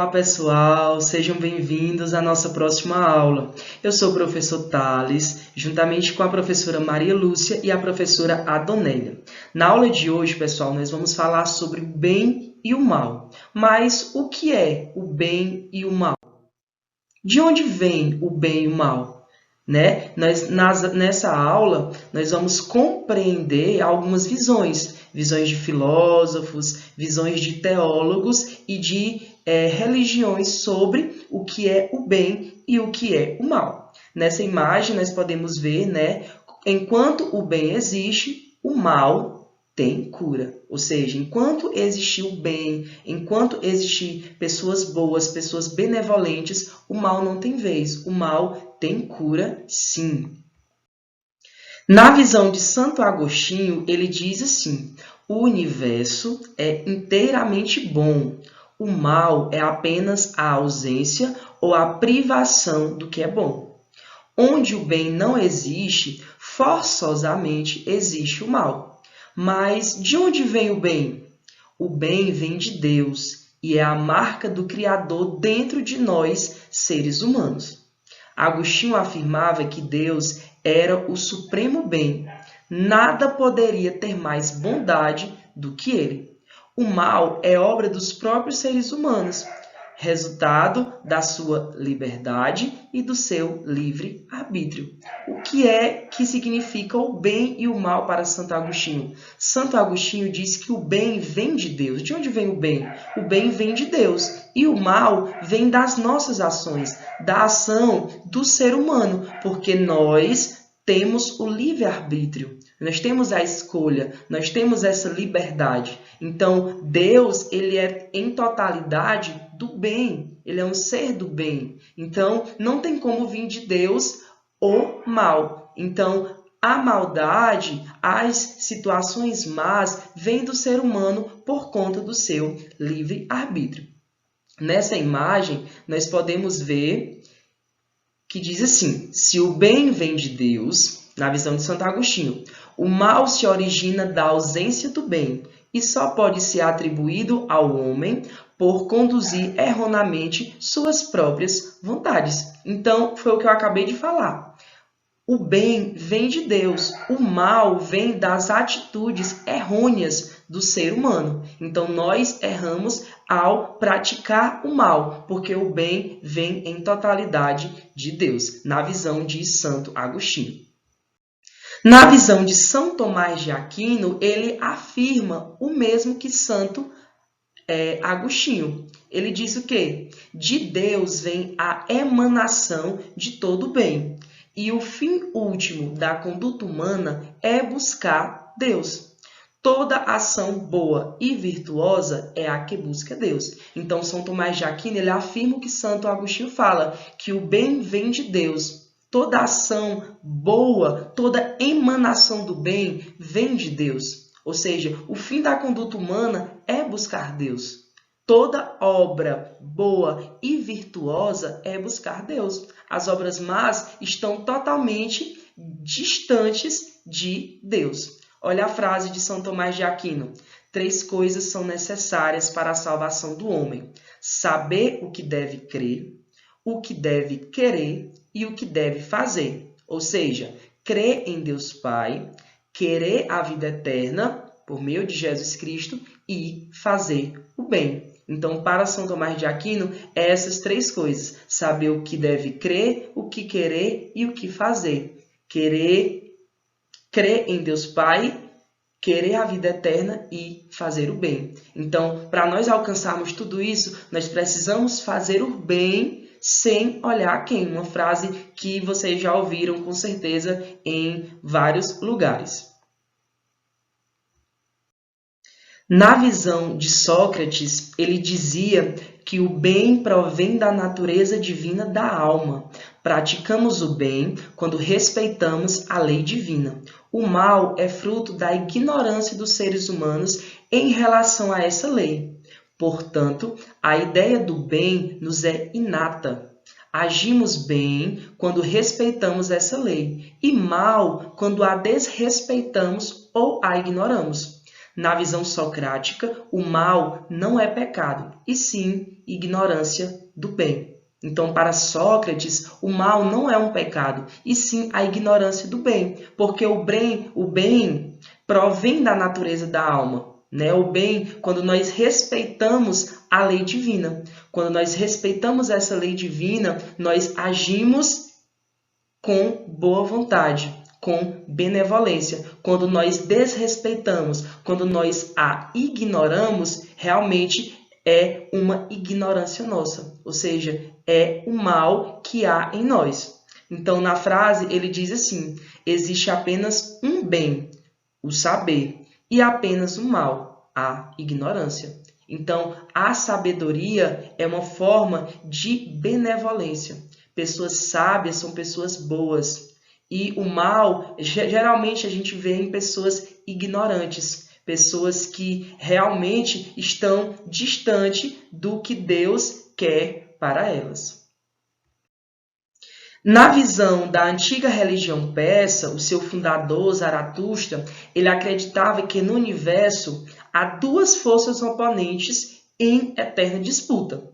Olá pessoal, sejam bem-vindos à nossa próxima aula. Eu sou o professor Thales, juntamente com a professora Maria Lúcia e a professora Adonélia. Na aula de hoje, pessoal, nós vamos falar sobre o bem e o mal. Mas o que é o bem e o mal? De onde vem o bem e o mal? Nessa aula, nós vamos compreender algumas visões de filósofos, visões de teólogos e de religiões sobre o que é o bem e o que é o mal. Nessa imagem, nós podemos ver, enquanto o bem existe, o mal tem cura. Ou seja, enquanto existir o bem, enquanto existir pessoas boas, pessoas benevolentes, o mal não tem vez. O mal tem cura, sim. Na visão de Santo Agostinho, ele diz assim: o universo é inteiramente bom. O mal é apenas a ausência ou a privação do que é bom. Onde o bem não existe, forçosamente existe o mal. Mas de onde vem o bem? O bem vem de Deus e é a marca do Criador dentro de nós, seres humanos. Agostinho afirmava que Deus era o supremo bem. Nada poderia ter mais bondade do que ele. O mal é obra dos próprios seres humanos, resultado da sua liberdade e do seu livre arbítrio. O que significa o bem e o mal para Santo Agostinho? Santo Agostinho diz que o bem vem de Deus. De onde vem o bem? O bem vem de Deus. E o mal vem das nossas ações, da ação do ser humano, porque nós temos o livre-arbítrio, nós temos a escolha, nós temos essa liberdade. Então, Deus, ele é em totalidade do bem, ele é um ser do bem. Então, não tem como vir de Deus o mal. Então, a maldade, as situações más, vêm do ser humano por conta do seu livre-arbítrio. Nessa imagem, nós podemos ver que diz assim: se o bem vem de Deus, na visão de Santo Agostinho, o mal se origina da ausência do bem e só pode ser atribuído ao homem por conduzir erroneamente suas próprias vontades. Então, foi o que eu acabei de falar. O bem vem de Deus, o mal vem das atitudes errôneas do ser humano. Então, nós erramos ao praticar o mal, porque o bem vem em totalidade de Deus, na visão de Santo Agostinho. Na visão de São Tomás de Aquino, ele afirma o mesmo que Santo Agostinho. Ele diz o quê? De Deus vem a emanação de todo o bem. E o fim último da conduta humana é buscar Deus. Toda ação boa e virtuosa é a que busca Deus. Então, São Tomás de Aquino, ele afirma o que Santo Agostinho fala, que o bem vem de Deus. Toda ação boa, toda emanação do bem vem de Deus. Ou seja, o fim da conduta humana é buscar Deus. Toda obra boa e virtuosa é buscar Deus. As obras más estão totalmente distantes de Deus. Olha a frase de São Tomás de Aquino: 3 coisas são necessárias para a salvação do homem: saber o que deve crer, o que deve querer e o que deve fazer. Ou seja, crer em Deus Pai, querer a vida eterna por meio de Jesus Cristo e fazer o bem. Então, para São Tomás de Aquino, é essas 3 coisas: saber o que deve crer, o que querer e o que fazer. Crer em Deus Pai, querer a vida eterna e fazer o bem. Então, para nós alcançarmos tudo isso, nós precisamos fazer o bem sem olhar quem. Uma frase que vocês já ouviram com certeza em vários lugares. Na visão de Sócrates, ele dizia que o bem provém da natureza divina da alma. Praticamos o bem quando respeitamos a lei divina. O mal é fruto da ignorância dos seres humanos em relação a essa lei. Portanto, a ideia do bem nos é inata. Agimos bem quando respeitamos essa lei e mal quando a desrespeitamos ou a ignoramos. Na visão socrática, o mal não é pecado, e sim ignorância do bem. Então, para Sócrates, o mal não é um pecado, e sim a ignorância do bem, porque o bem provém da natureza da alma. Né? O bem, quando nós respeitamos a lei divina. Quando nós respeitamos essa lei divina, nós agimos com boa vontade, com benevolência. Quando nós desrespeitamos, quando nós a ignoramos, realmente é uma ignorância nossa, ou seja, é o mal que há em nós. Então, na frase, ele diz assim: existe apenas um bem, o saber, e apenas um mal, a ignorância. Então, a sabedoria é uma forma de benevolência. Pessoas sábias são pessoas boas. E o mal, geralmente, a gente vê em pessoas ignorantes. Pessoas que realmente estão distante do que Deus quer para elas. Na visão da antiga religião persa, o seu fundador, Zaratustra, ele acreditava que no universo há duas forças oponentes em eterna disputa: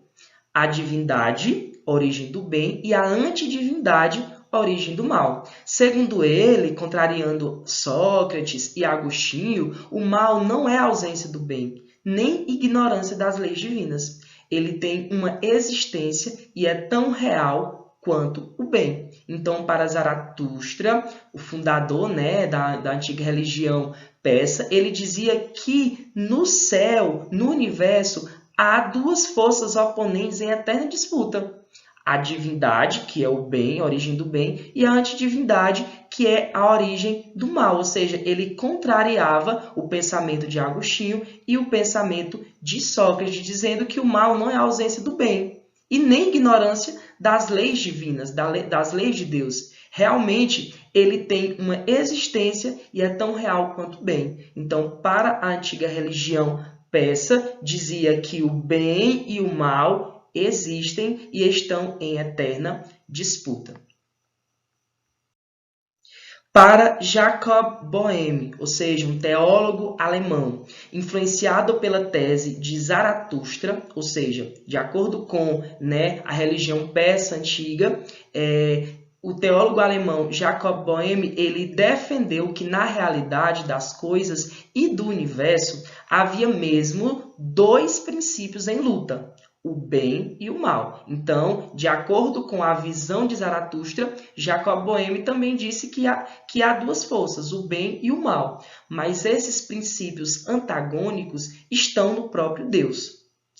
a divindade, origem do bem, e a antidivindade, origem do mal. Segundo ele, contrariando Sócrates e Agostinho, o mal não é a ausência do bem, nem ignorância das leis divinas. Ele tem uma existência e é tão real quanto o bem. Então, para Zaratustra, o fundador, né, da antiga religião persa, ele dizia que no céu, no universo, há duas forças oponentes em eterna disputa: a divindade, que é o bem, a origem do bem, e a antidivindade, que é a origem do mal. Ou seja, ele contrariava o pensamento de Agostinho e o pensamento de Sócrates, dizendo que o mal não é a ausência do bem e nem ignorância das leis divinas, das leis de Deus. Realmente, ele tem uma existência e é tão real quanto o bem. Então, para a antiga religião persa, dizia que o bem e o mal existem e estão em eterna disputa. Para Jacob Boehme, ou seja, um teólogo alemão, influenciado pela tese de Zaratustra, ou seja, de acordo com, né, a religião persa antiga, o teólogo alemão Jacob Boehme, ele defendeu que na realidade das coisas e do universo havia mesmo dois princípios em luta: o bem e o mal. Então, de acordo com a visão de Zaratustra, Jacob Boehme também disse que há duas forças, o bem e o mal. Mas esses princípios antagônicos estão no próprio Deus.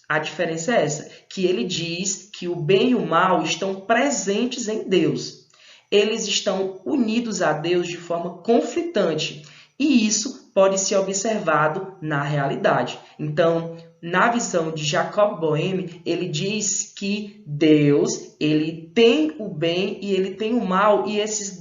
A diferença é essa, que ele diz que o bem e o mal estão presentes em Deus. Eles estão unidos a Deus de forma conflitante, e isso pode ser observado na realidade. Então, na visão de Jacob Boehme, ele diz que Deus, ele tem o bem e ele tem o mal, e esses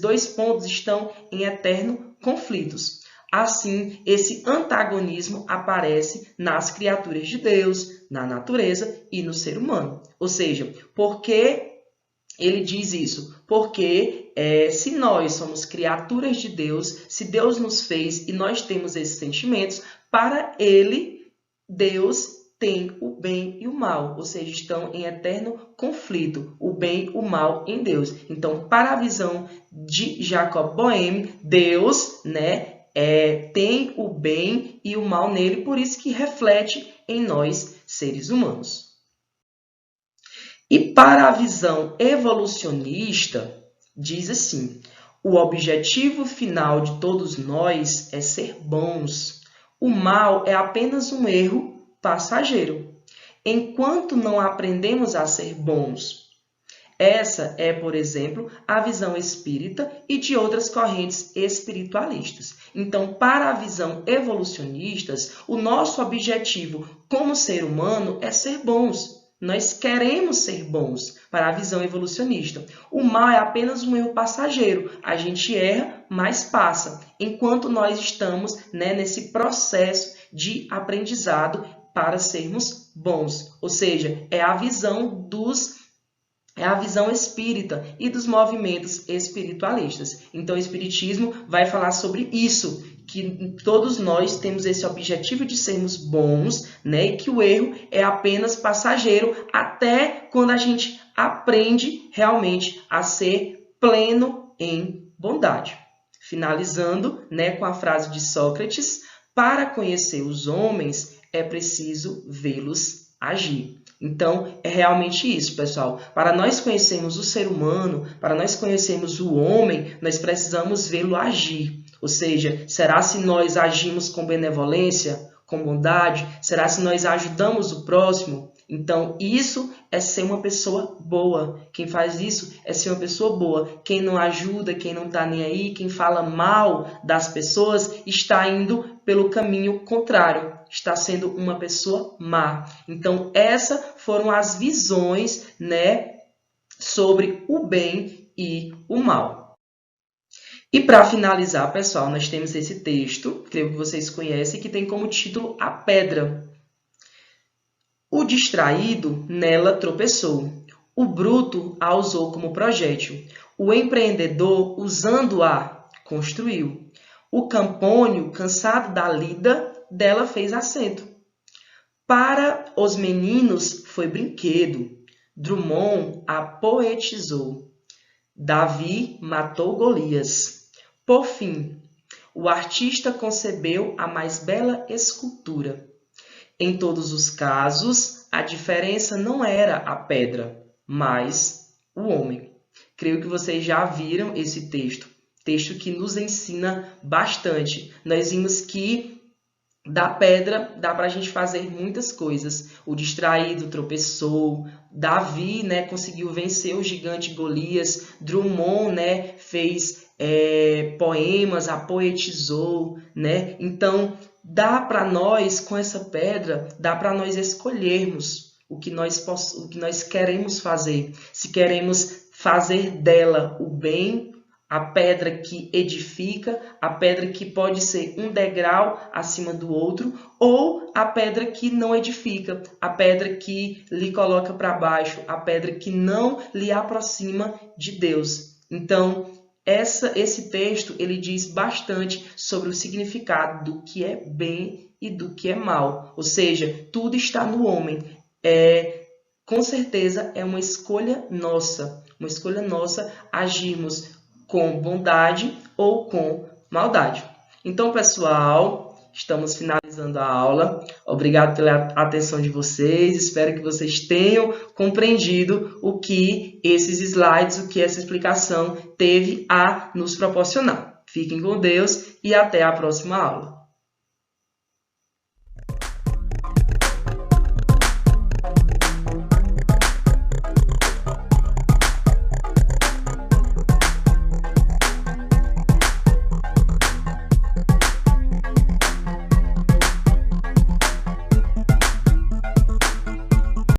dois pontos estão em eterno conflitos. Assim, esse antagonismo aparece nas criaturas de Deus, na natureza e no ser humano. Ou seja, por que ele diz isso? Porque se nós somos criaturas de Deus, se Deus nos fez e nós temos esses sentimentos, para ele, Deus tem o bem e o mal, ou seja, estão em eterno conflito, o bem e o mal em Deus. Então, para a visão de Jacob Boehme, Deus, né, tem o bem e o mal nele, por isso que reflete em nós, seres humanos. E para a visão evolucionista, diz assim: o objetivo final de todos nós é ser bons. O mal é apenas um erro passageiro, enquanto não aprendemos a ser bons. Essa é, por exemplo, a visão espírita e de outras correntes espiritualistas. Então, para a visão evolucionista, o nosso objetivo como ser humano é ser bons. Nós queremos ser bons para a visão evolucionista. O mal é apenas um erro passageiro. A gente erra, mas passa. Enquanto nós estamos, né, nesse processo de aprendizado para sermos bons. Ou seja, é a visão dos é a visão espírita e dos movimentos espiritualistas. Então, o Espiritismo vai falar sobre isso, que todos nós temos esse objetivo de sermos bons, né? E que o erro é apenas passageiro até quando a gente aprende realmente a ser pleno em bondade. Finalizando, né, com a frase de Sócrates: para conhecer os homens é preciso vê-los agir. Então, é realmente isso, pessoal. Para nós conhecermos o ser humano, para nós conhecermos o homem, nós precisamos vê-lo agir. Ou seja, será se nós agimos com benevolência, com bondade? Será se nós ajudamos o próximo? Então, isso é ser uma pessoa boa. Quem faz isso é ser uma pessoa boa. Quem não ajuda, quem não está nem aí, quem fala mal das pessoas, está indo pelo caminho contrário. Está sendo uma pessoa má. Então, essas foram as visões, né, sobre o bem e o mal. E para finalizar, pessoal, nós temos esse texto, creio que vocês conhecem, que tem como título A Pedra. O distraído nela tropeçou. O bruto a usou como projétil. O empreendedor, usando-a, construiu. O campônio, cansado da lida, dela fez assento. Para os meninos foi brinquedo. Drummond a poetizou. Davi matou Golias. Por fim, o artista concebeu a mais bela escultura. Em todos os casos, a diferença não era a pedra, mas o homem. Creio que vocês já viram esse texto que nos ensina bastante. Nós vimos que da pedra dá para a gente fazer muitas coisas. O distraído tropeçou, Davi, né, conseguiu vencer o gigante Golias, Drummond, né, fez poemas, a poetizou, né? Então, dá para nós, com essa pedra, dá para nós escolhermos o que nós queremos fazer. Se queremos fazer dela o bem, a pedra que edifica, a pedra que pode ser um degrau acima do outro, ou a pedra que não edifica, a pedra que lhe coloca para baixo, a pedra que não lhe aproxima de Deus. Então, esse texto ele diz bastante sobre o significado do que é bem e do que é mal. Ou seja, tudo está no homem. Com certeza é uma escolha nossa agirmos com bondade ou com maldade. Então, pessoal, estamos finalizando a aula. Obrigado pela atenção de vocês. Espero que vocês tenham compreendido o que esses slides, o que essa explicação teve a nos proporcionar. Fiquem com Deus e até a próxima aula.